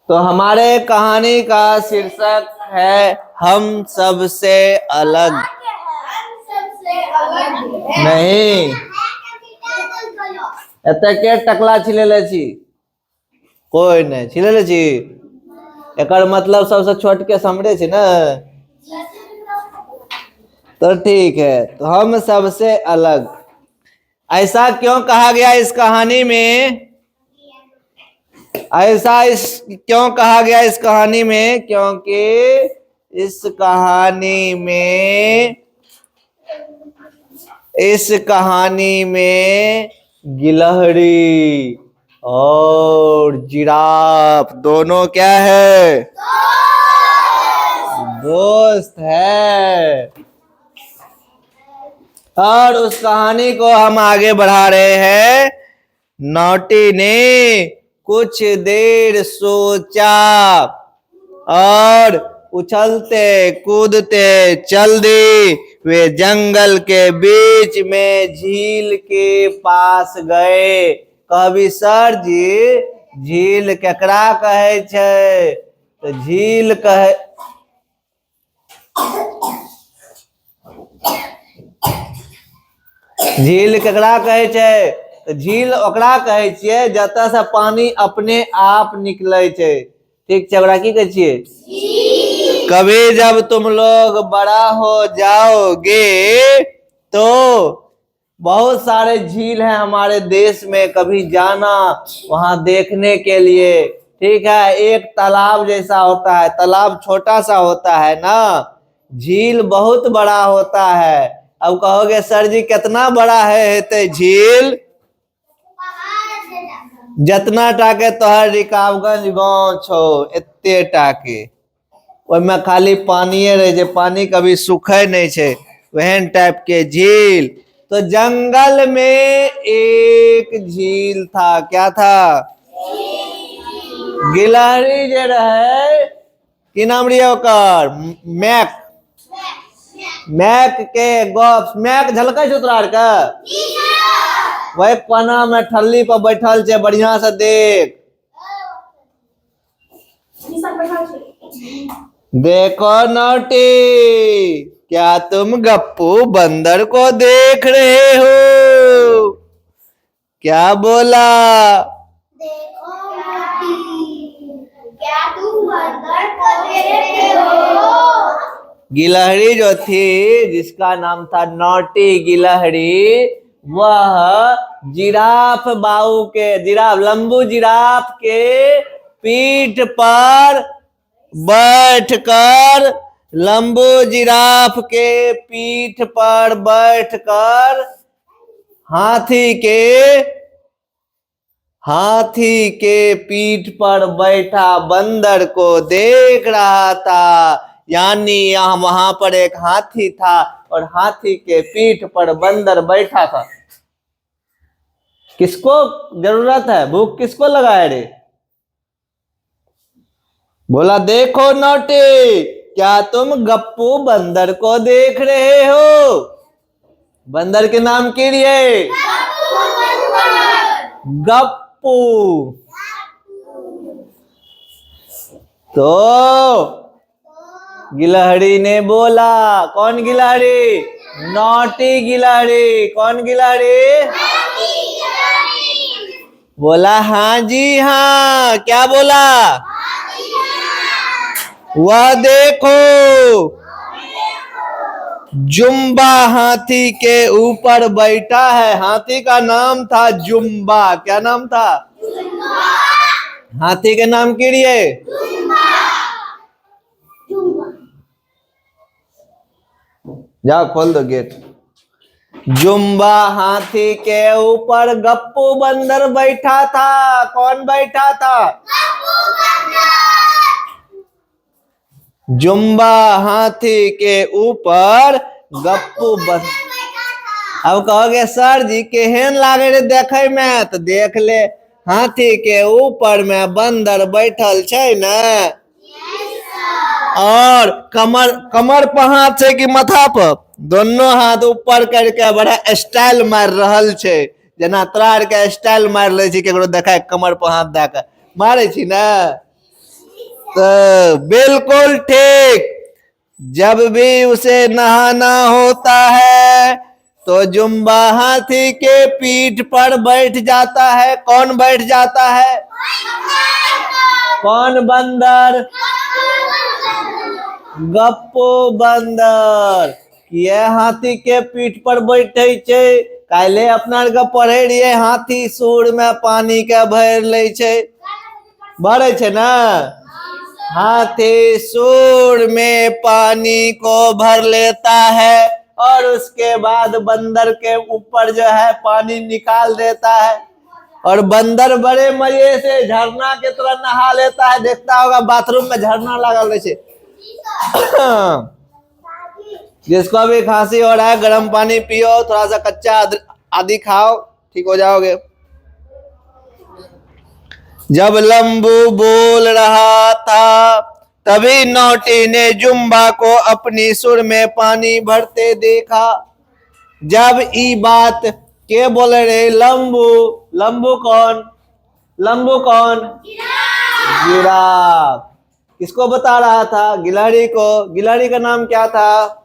तो हमारे कहानी का शीर्षक है हम सबसे अलग। नहीं एते के टकला छिलेले छी कोई नहीं छिलेले छी एकर मतलब सबसे छोट के समझे छी ना। तो ठीक है, तो हम सबसे अलग ऐसा क्यों कहा गया इस कहानी में? ऐसा इस क्यों कहा गया इस कहानी में? क्योंकि इस कहानी में गिलहरी और जिराफ दोनों क्या है? दोस्त है। और उस कहानी को हम आगे बढ़ा रहे हैं। नॉटी ने कुछ देर सोचा और उछलते कूदते चल दी। वे जंगल के बीच में झील के पास गए। कभी सर जी झील केकरा कहे छे? तो झील कहे झील केकरा कहे छे? तो झील ओकरा कहे छिए जतऽ से पानी अपने आप निकले छे। ठीक छे, ओकरा की कहे छिए? कभी जब तुम लोग बड़ा हो जाओगे तो बहुत सारे झील हैं हमारे देश में, कभी जाना वहां देखने के लिए। ठीक है, एक तालाब जैसा होता है, तालाब छोटा सा होता है ना, झील बहुत बड़ा होता है। अब कहोगे सर जी कितना बड़ा है ते झील? जतना टाके तोहर रिकाबगंज गांव छो एते टाके, ओमे खाली पानिये रहे छे, पानी कभी सूखे नहीं छे, वहन टाइप के झील। तो जंगल में एक झील था। क्या था? गिलहरी जे रहे, की नाम रही ओकर? मैक। मैक के गप मैक झलकै छो तोरा के? वही कोना में ठल्ली पर बैठल छे, बढ़िया से देख। देखो नोटी, क्या तुम गप्पू बंदर को देख रहे हो? क्या बोला? देखो नोटी, क्या तुम बंदर को देख रहे हो? गिलहरी जो थी, जिसका नाम था नोटी गिलहरी, वह जिराफ बाऊ के लंबू जिराफ के पीठ पर बैठकर लंबू जिराफ के पीठ पर बैठकर हाथी के पीठ पर बैठा बंदर को देख रहा था। यानी यहाँ वहां पर एक हाथी था और हाथी के पीठ पर बंदर बैठा था। किसको जरूरत है? भूख किसको लगा है रे? बोला देखो नोटी, क्या तुम गप्पू बंदर को देख रहे हो? बंदर के नाम के लिए गप्पू। तो गिलहरी ने बोला, कौन गिलहरी? नोटी गिलहरी। कौन गिलहरी? बोला हाँ जी हाँ। क्या बोला? वह देखो, जुम्बा हाथी के ऊपर बैठा है। हाथी का नाम था जुम्बा। क्या नाम था? हाथी के नाम के लिए जाओ खोल दो गेट। जुम्बा हाथी के ऊपर गप्पू बंदर बैठा था। कौन बैठा था? जुम्बा हाथी के ऊपर गप्पू बंदर। अब कहोगे सर जी केहन लागे रे देखे में? तो देख ले, हाथी के ऊपर में बंदर बैठल छे ना, और कमर पर हाथ छे कि माथा पर? दोनों हाथ ऊपर करके बड़ा स्टाइल मार रहल छे, जना तोरा के स्टाइल मार ले छी केकरो देखाय कमर पर हाथ दे के मारे छी ना। तो बिल्कुल ठीक। जब भी उसे नहाना होता है तो जुम्बा हाथी के पीठ पर बैठ जाता है। कौन बैठ जाता है? कौन बंदर? गप्पो बंदर। ये हाथी के पीठ पर बैठे छे। काले अपना के पढ़े रहिए हाथी सूर में पानी के भर ले छे। भरे छे ना। हाथी सूर में पानी को भर लेता है और उसके बाद बंदर के ऊपर जो है पानी निकाल देता है और बंदर बड़े मजे से झरना के तरह नहा लेता है। देखता होगा बाथरूम में झरना लगा ले छे। जिसको भी खांसी हो रहा है गर्म पानी पियो, थोड़ा सा कच्चा आदि खाओ, ठीक हो जाओगे। जब लंबू बोल रहा था तभी नोटी ने जुम्बा को अपनी सुर में पानी भरते देखा। जब ई बात के बोल रहे लंबू। लंबू कौन? लंबू कौन? जिराफ। किसको बता रहा था? गिलहरी को। गिलहरी का नाम क्या था?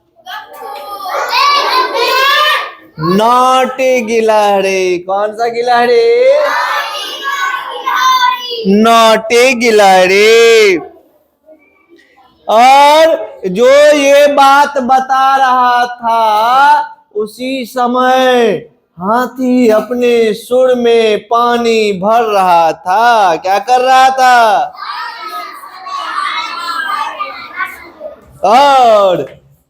नोटी गिलहरी। कौन सा गिलहरी? नोटी गिलहरी। और जो ये बात बता रहा था उसी समय हाथी अपने सुर में पानी भर रहा था। क्या कर रहा था? और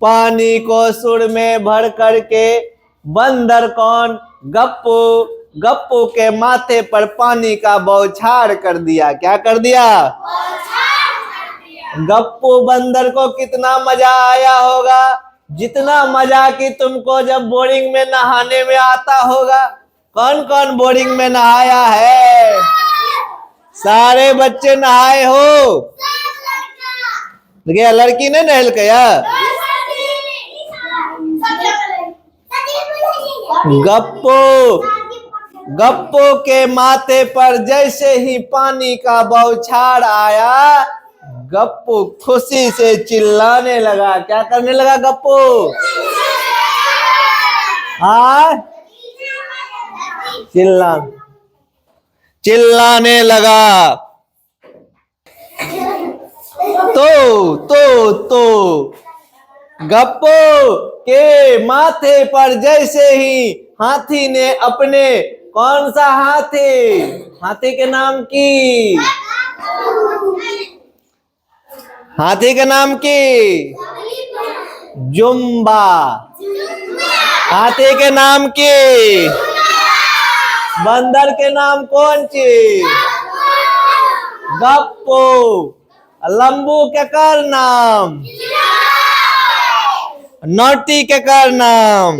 पानी को सुर में भर करके बंदर कौन? गप्पू। गप्पू के माथे पर पानी का बौछार कर दिया। क्या कर दिया? गप्पू बंदर को कितना मजा आया होगा, जितना मजा कि तुमको जब बोरिंग में नहाने में आता होगा। कौन कौन बोरिंग में नहाया है? सारे बच्चे नहाए हो। देखिए लड़की ने नहल गया। गप्पू के माथे पर जैसे ही पानी का बौछार आया गप्पू खुशी से चिल्लाने लगा। क्या करने लगा गप्पू? हाँ, चिल्लाने लगा। तो गप्पू के माथे पर जैसे ही हाथी ने अपने, कौन सा हाथी? हाथी के नाम की? हाथी के नाम की? जुम्बा। हाथी के नाम की? बंदर के नाम कौन सी? गप्पू। लंबू के कर नाम? नोटी के कर नाम?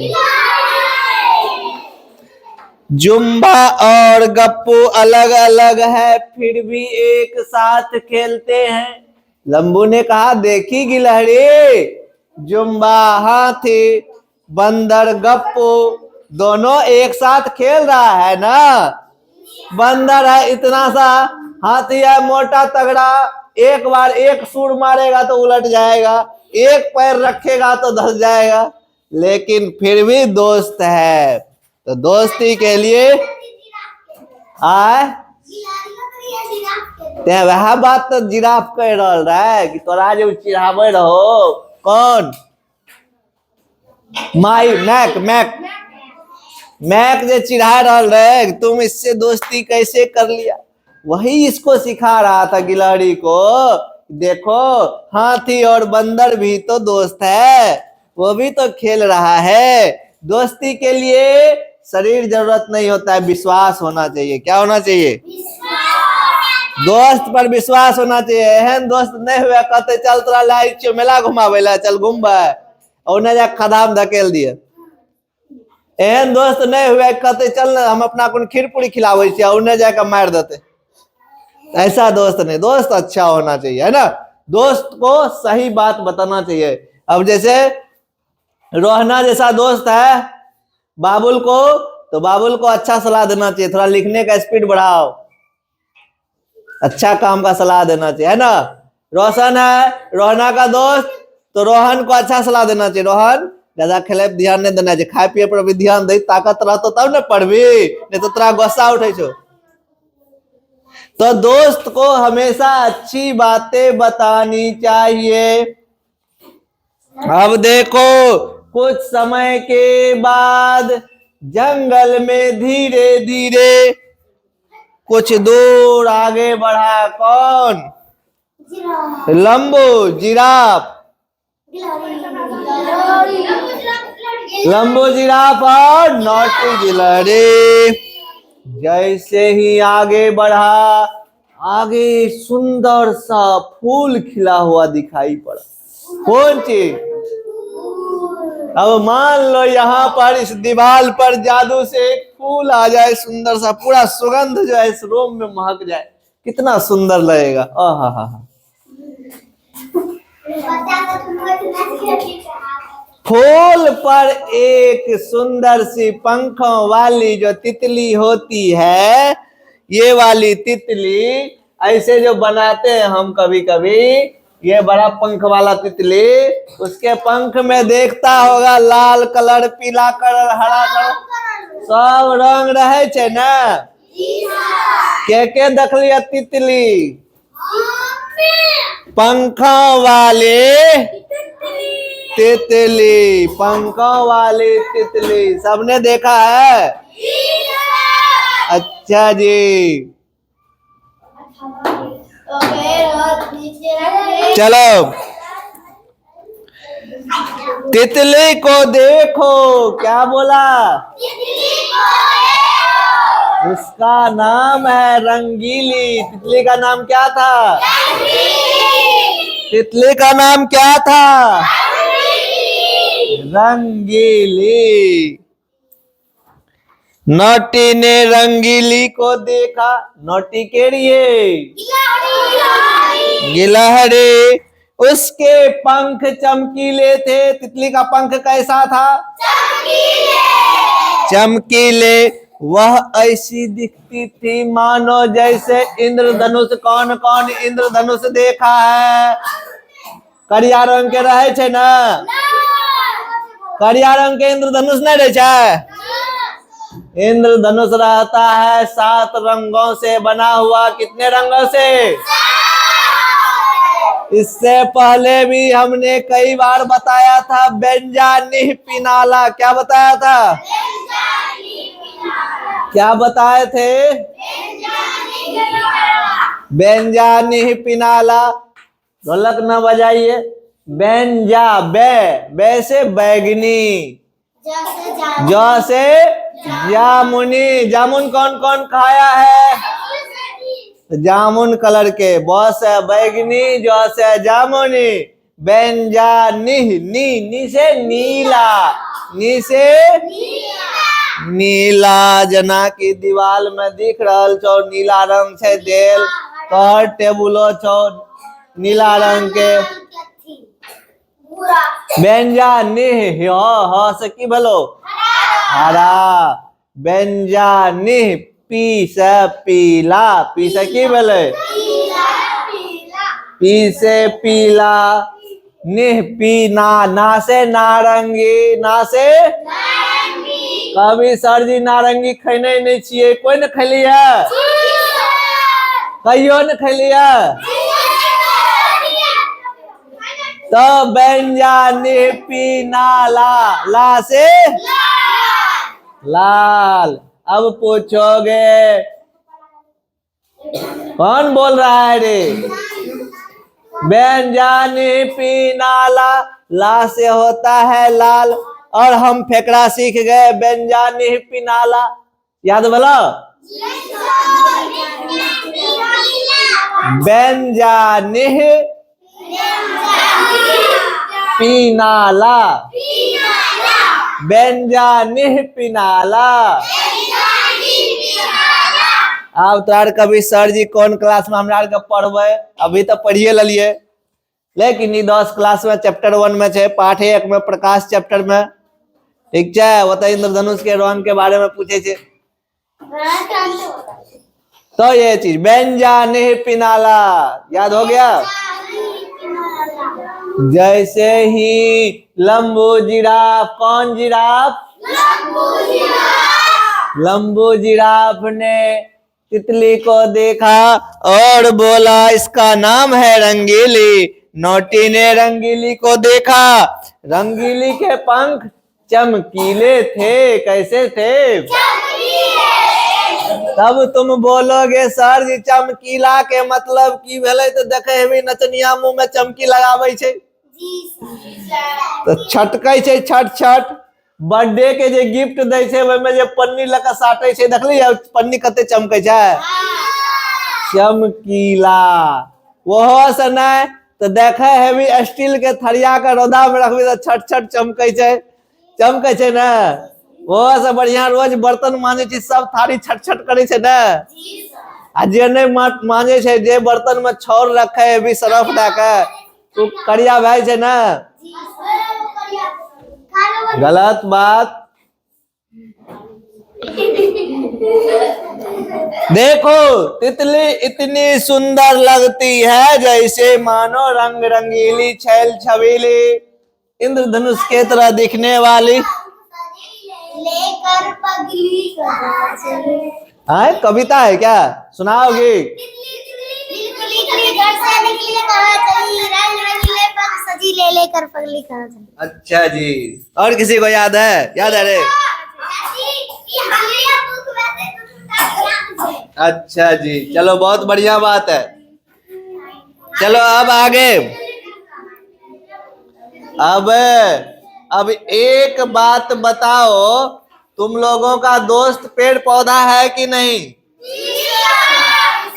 जुम्बा और गप्पू अलग अलग है फिर भी एक साथ खेलते हैं। लंबू ने कहा देखी गिलहरी, जुम्बा हाथी बंदर गप्पू दोनों एक साथ खेल रहा है ना। बंदर है इतना सा, हाथी है मोटा तगड़ा, एक बार एक सूर मारेगा तो उलट जाएगा, एक पैर रखेगा तो धस जाएगा, लेकिन फिर भी दोस्त है। तो दोस्ती के लिए वह बात तो जिराफ कह रहा है कि तोरा जो चिढ़ावे रहो। कौन? मैक जो चिढ़ा रहे तुम इससे दोस्ती कैसे कर लिया, वही इसको सिखा रहा था गिलहरी को। देखो हाथी और बंदर भी तो दोस्त है, वो भी तो खेल रहा है। दोस्ती के लिए शरीर जरूरत नहीं होता है, विश्वास होना चाहिए। क्या होना चाहिए? दोस्त पर विश्वास होना चाहिए। एहन दोस्त नहीं हुआ कहते चल तोरा लाइक मेला घुमावे ला चल घूमबे और न जा खदाम धकेल दिए। एहन दोस्त नहीं हुआ कहते चल हम अपना कौन खीर पूरी खिलावे छी और न जाकर मार देते। ऐसा दोस्त नहीं, दोस्त अच्छा होना चाहिए, है ना। दोस्त को सही बात बताना चाहिए। अब जैसे रोहना जैसा दोस्त है बाबुल को, तो बाबुल को अच्छा सलाह देना चाहिए, थोड़ा लिखने का स्पीड बढ़ाओ, अच्छा काम का सलाह देना चाहिए, है ना। रोशन है, रोहना का दोस्त, तो रोहन को अच्छा सलाह देना चाहिए। रोहन ज्यादा खेले पे ध्यान नहीं देना चाहिए, खाए पिए पर भी ध्यान दे, ताकत रहतो तब न पढ़बी, नहीं तो तोरा गुस्सा उठे छो। तो दोस्त को हमेशा अच्छी बातें बतानी चाहिए। अब देखो कुछ समय के बाद जंगल में धीरे धीरे कुछ दूर आगे बढ़ा कौन? लंबू, जिराफ, लंबू जिराफ और नोटी गिलहरी। जैसे ही आगे बढ़ा, आगे सुंदर सा फूल खिला हुआ दिखाई पड़ा। कौन चीज? अब मान लो यहाँ पर इस दीवार पर जादू से एक फूल आ जाए सुंदर सा, पूरा सुगंध जो है इस रूम में महक जाए, कितना सुंदर लगेगा। आहा, फूल पर एक सुंदर सी पंखों वाली जो तितली होती है, ये वाली तितली ऐसे जो बनाते हैं हम कभी कभी, ये बड़ा पंख वाला तितली, उसके पंख में देखता होगा लाल कलर, पीला कलर, हरा कलर, सब रंग रहे छे ना। के देखलिए तितली? पंखों वाले तितली, पंखों वाली तितली, सबने देखा है? अच्छा जी, चलो तितली को देखो, क्या बोला? उसका नाम है रंगीली। तितली का नाम क्या था? तितली का नाम क्या था? रंगीली। नोटी ने रंगीली को देखा। नोटी के लिए गिलहरी, उसके पंख चमकीले थे। तितली का पंख कैसा था? चमकीले। वह ऐसी दिखती थी मानो जैसे इंद्रधनुष। कौन कौन इंद्रधनुष देखा है? करिया रंग के रहे छे ना? करिया रंग के इंद्रधनुष नहीं रहे छे? इंद्रधनुष रहता है 7 रंगों से बना हुआ। कितने रंगों से? इससे पहले भी हमने कई बार बताया था बेंजानिह पिनाला। क्या बताया था? क्या बताए थे? बेंजानिह पिनाला। ढोलक न बजाइए। बेंजा, बे से बैगनी, जो से जामुनी। जामुन कौन कौन खाया है? जामुन कलर के। बहुत से बैगनी, जो से जामुनी। बेंजानिह, नी से नीला, नी से नीला। जना की दीवार में दिख रहल छो नीला रंग से देल, तोहर टेबुलो छो नीला रंग के। बेंजानिह, ह से की भलो? हरा। बेंजानिह, पी से पीला, पी से की भले? पी से पीला। निह पीना, ना से नारंगी, ना से कभी सर जी नारंगी खैने नहीं चाहिए। कोई न खैली है? कहियो न खैली है? तो बेंजानिह पिनाला, ला से लाल। अब पूछोगे कौन बोल रहा है रे? बेंजानिह पिनाला, ला से होता है लाल। और हम फेकड़ा सीख गए बेंजानिह पिनाला। याद बोलो? बेंजानिह पिनाला, बेंजानिह पिनाला। अब तोर कभी सर जी कौन क्लास में हमरा के पढ़बे? अभी तो पढ़िए ललिए, लेकिन ई 10 क्लास में चैप्टर 1 में छे, पाठ 1 में प्रकाश चैप्टर में। ठीक है? वो तो इंद्रधनुष के रंग के बारे में पूछे छे। तो ये चीज बेंजानिह पिनाला याद हो गया? जैसे ही लंबू जिराफ, कौन जिराफ? लंबू जिराफ ने तितली को देखा और बोला इसका नाम है रंगीली। नोटी ने रंगीली को देखा, रंगीली के पंख चमकीले थे। कैसे थे? तब तुम बोलोगे सर जी चमकीला के मतलब की भेले? तो देखे भी नचनिया मुंह में चमकी लगाबै छे तो छटकै छे छट छट। बर्थडे के जे गिफ्ट दै छे ओमे जे पन्नी लका साटै छे, देखली पन्नी कते चमकै छे? चमकीला। वहो से नहीं तो देखे हेवी स्टील के थरिया के रौदा में रखबी तो छट छट चमकै छे, चमकै छे ना? वो से बढ़िया रोज बर्तन मांजे छी सब थारी छट छट करे छे ना? आ जे नहीं मांजे छे, जे बर्तन में छौर रखे है भी सरफ डाके तो करिया भाई छे ना? गलत बात। देखो तितली इतनी सुंदर लगती है जैसे मानो रंग रंगीली छैल छबीली इंद्रधनुष के तरह दिखने वाली। लेकर पगली कहाँ चले? हाँ, कविता है क्या? सुनाओगी? घर से निकली कहाँ चली, रंग रंगीले पग सजी ले लेकर पगली कहाँ चली? अच्छा जी, और किसी को याद है? याद है रे? अच्छा जी, चलो बहुत बढ़िया बात है। चलो अब आगे। अब एक बात बताओ, तुम लोगों का दोस्त पेड़ पौधा है कि नहीं?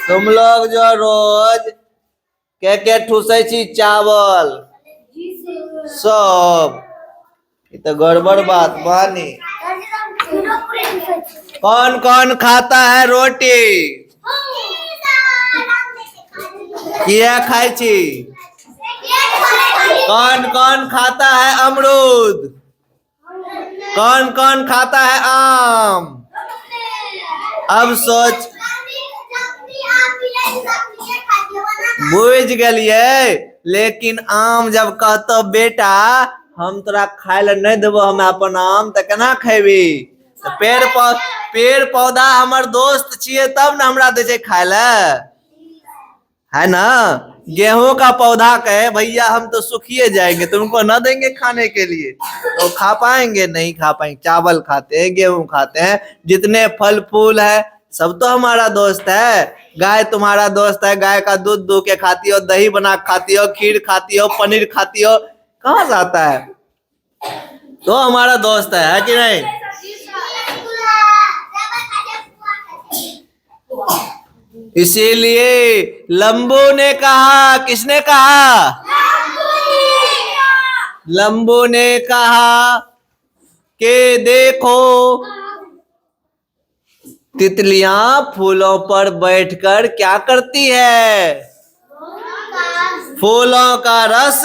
तुम लोग जो रोज के ठूसे छी चावल सब, ये तो गड़बड़ बात बानी। कौन कौन खाता है रोटी? किया खाई छी? कौन कौन खाता है अमरूद? कौन कौन खाता है आम? अब सोच, बुझ गलिए। लेकिन आम जब कहतो बेटा हम तोरा खाए ला नहीं देबो, हम अपन आम तो केना खेबी? तो पेड़ पौधा हमर दोस्त छिए तब ना हमरा दे छे खाए ला, है ना? गेहूं का पौधा कहे भैया हम तो सूखिए जाएंगे, तुमको न देंगे खाने के लिए, तो खा पाएंगे? नहीं खा पाएंगे। चावल खाते हैं, गेहूं खाते हैं, जितने फल फूल है सब तो हमारा दोस्त है। गाय तुम्हारा दोस्त है, गाय का दूध दू के खाती हो, दही बना खाती हो, खीर खाती हो, पनीर खाती हो, कहाँ से आता है? तो हमारा दोस्त है कि नहीं? इसीलिए लंबू ने कहा, किसने कहा? लंबू ने कहा कि देखो तितलियां फूलों पर बैठकर क्या करती है? फूलों का रस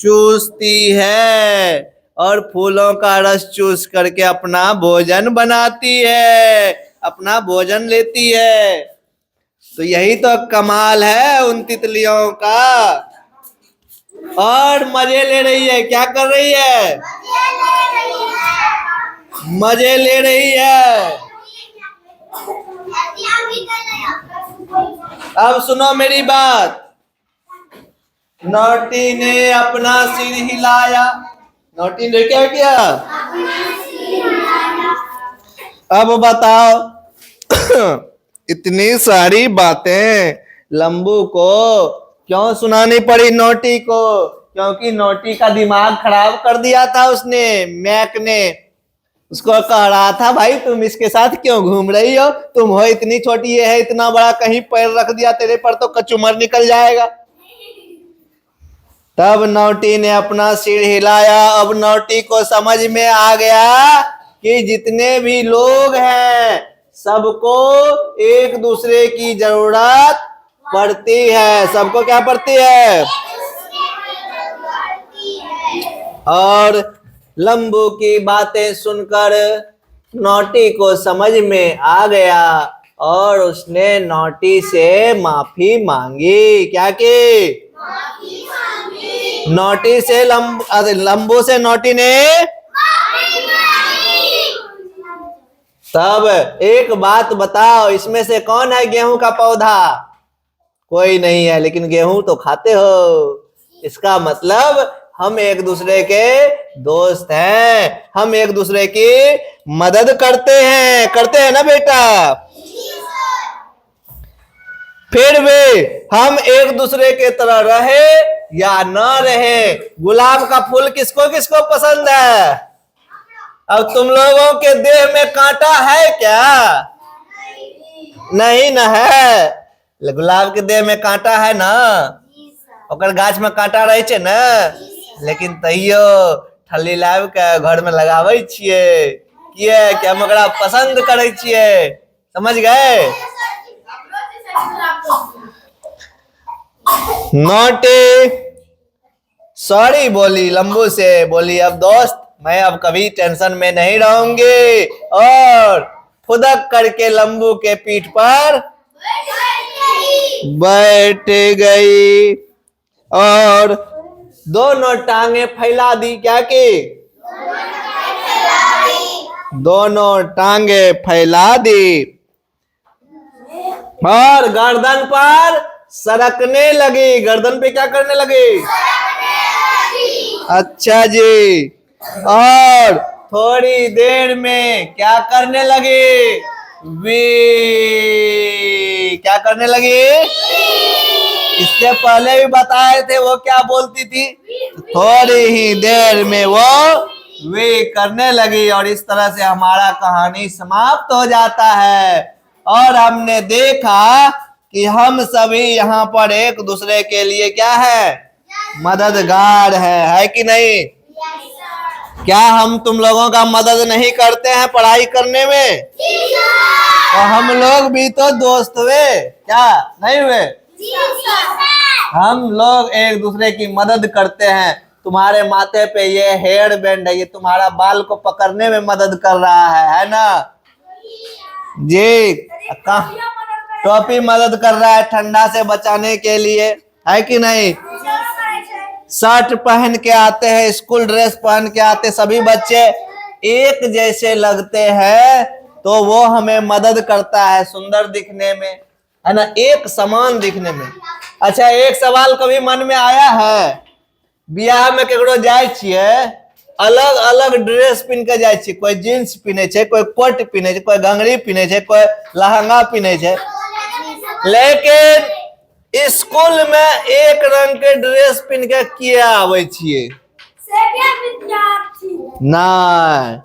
चूसती है और फूलों का रस चूस करके अपना भोजन बनाती है, अपना भोजन लेती है। तो यही तो कमाल है उन तितलियों का। और मजे ले रही है, क्या कर रही है? मजे ले रही है। अब सुनो मेरी बात। नोटी ने अपना सिर हिलाया। नोटी ने क्या किया? अब बताओ इतनी सारी बातें लंबू को क्यों सुनानी पड़ी नोटी को? क्योंकि नोटी का दिमाग खराब कर दिया था उसने, मैक ने। उसको कह रहा था भाई तुम इसके साथ क्यों घूम रही हो? तुम हो इतनी छोटी, ये है इतना बड़ा, कहीं पैर रख दिया तेरे पर तो कचूमर निकल जाएगा। तब नोटी ने अपना सिर हिलाया। अब नोटी को समझ में आ गया कि जितने भी लोग हैं सबको एक दूसरे की जरूरत पड़ती है। सबको क्या पड़ती है? और लंबू की बातें सुनकर नोटी को समझ में आ गया और उसने नोटी से माफी मांगी। क्या की? नोटी से लंबू से नोटी ने। तब एक बात बताओ, इसमें से कौन है गेहूं का पौधा? कोई नहीं है, लेकिन गेहूं तो खाते हो। इसका मतलब हम एक दूसरे के दोस्त हैं, हम एक दूसरे की मदद करते हैं ना बेटा। फिर भी हम एक दूसरे के तरह रहे या न रहे, गुलाब का फूल किसको किसको पसंद है? अब तुम लोगों के देह में कांटा है क्या? नहीं न है। गुलाब के देह में कांटा है ना, ओकर गाछ में कांटा रहे छे ना, लेकिन तैयो ठल्ली लाब के घर में लगावे छिए, किए कि हम ओकरा पसंद करे छिए। समझ गए? नोटी सॉरी बोली लंबू से, बोली अब दोस्त मैं अब कभी टेंशन में नहीं रहूंगी, और फुदक करके लंबू के पीठ पर बैठ गई और दोनों टांगे फैला दी। क्या की? दोनों टांगे फैला दी और गर्दन पर सरकने लगी। गर्दन पे क्या करने लगी? अच्छा जी। और थोड़ी देर में क्या करने लगी? क्या करने लगी? इससे पहले भी बताए थे वो क्या बोलती थी। थोड़ी ही देर में वो वे करने लगी, और इस तरह से हमारा कहानी समाप्त हो जाता है। और हमने देखा कि हम सभी यहाँ पर एक दूसरे के लिए क्या है? मददगार है कि नहीं? क्या हम तुम लोगों का मदद नहीं करते हैं पढ़ाई करने में? तो हम लोग भी तो दोस्त हुए, क्या नहीं हुए? हम लोग एक दूसरे की मदद करते हैं। तुम्हारे माथे पे ये हेयर बैंड है, ये तुम्हारा बाल को पकड़ने में मदद कर रहा है ना जी? टोपी मदद कर रहा है ठंडा से बचाने के लिए, है कि नहीं? शर्ट पहन के आते हैं, स्कूल ड्रेस पहन के आते, सभी बच्चे एक जैसे लगते हैं, तो वो हमें मदद करता है सुंदर दिखने में, है ना, एक समान दिखने में। अच्छा, एक सवाल कभी मन में आया है? बियाह में केकरो जाय छिए, अलग अलग ड्रेस पहन के जाय छिए, कोई जींस पहने छे, कोई कोट पहने छे, कोई घंगरी पहने छे, कोई लहंगा पहने छे, लेकिन स्कूल में एक रंग के ड्रेस पहन के किया आवे छिए? नहीं,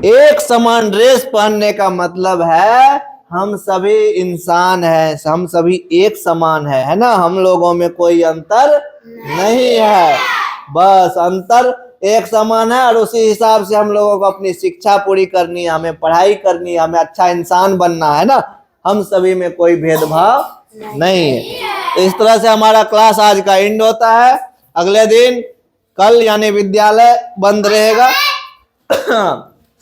एक समान ड्रेस पहनने का मतलब है हम सभी इंसान हैं, हम सभी एक समान है ना? हम लोगों में कोई अंतर नहीं है, बस अंतर एक समान है। और उसी हिसाब से हम लोगों को अपनी शिक्षा पूरी करनी है, हमें पढ़ाई करनी है, हमें अच्छा इंसान बनना है ना। हम सभी में कोई भेदभाव नहीं है। तो इस तरह से हमारा क्लास आज का एंड होता है। अगले दिन कल यानी विद्यालय बंद रहेगा।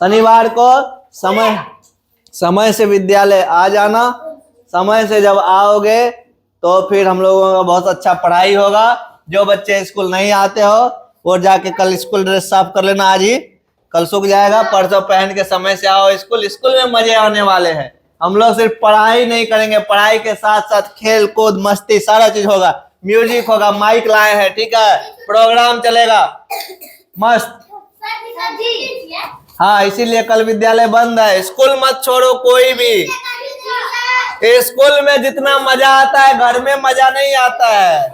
शनिवार को समय से विद्यालय आ जाना। समय से जब आओगे तो फिर हम लोगों का बहुत अच्छा पढ़ाई होगा। जो बच्चे स्कूल नहीं आते हो वो जाके कल स्कूल ड्रेस साफ कर लेना, आज ही, कल सूख जाएगा। परसों पहन के समय से आओ स्कूल। स्कूल में मजे आने वाले हैं। हम लोग सिर्फ पढ़ाई नहीं करेंगे, पढ़ाई के साथ साथ खेल कूद मस्ती सारा चीज होगा, म्यूजिक होगा, माइक लाए हैं, ठीक है, प्रोग्राम चलेगा मस्त। हाँ, इसीलिए कल विद्यालय बंद है। स्कूल मत छोड़ो कोई भी। स्कूल में जितना मजा आता है घर में मजा नहीं आता है।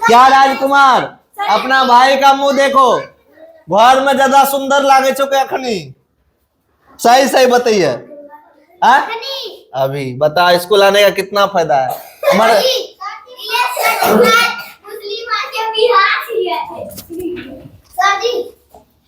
क्या राजकुमार, अपना भाई का मुंह देखो, घर में ज्यादा सुंदर लागे छो के अखनी? सही सही बताइए। अभी बता, स्कूल आने का कितना फायदा है हमारे?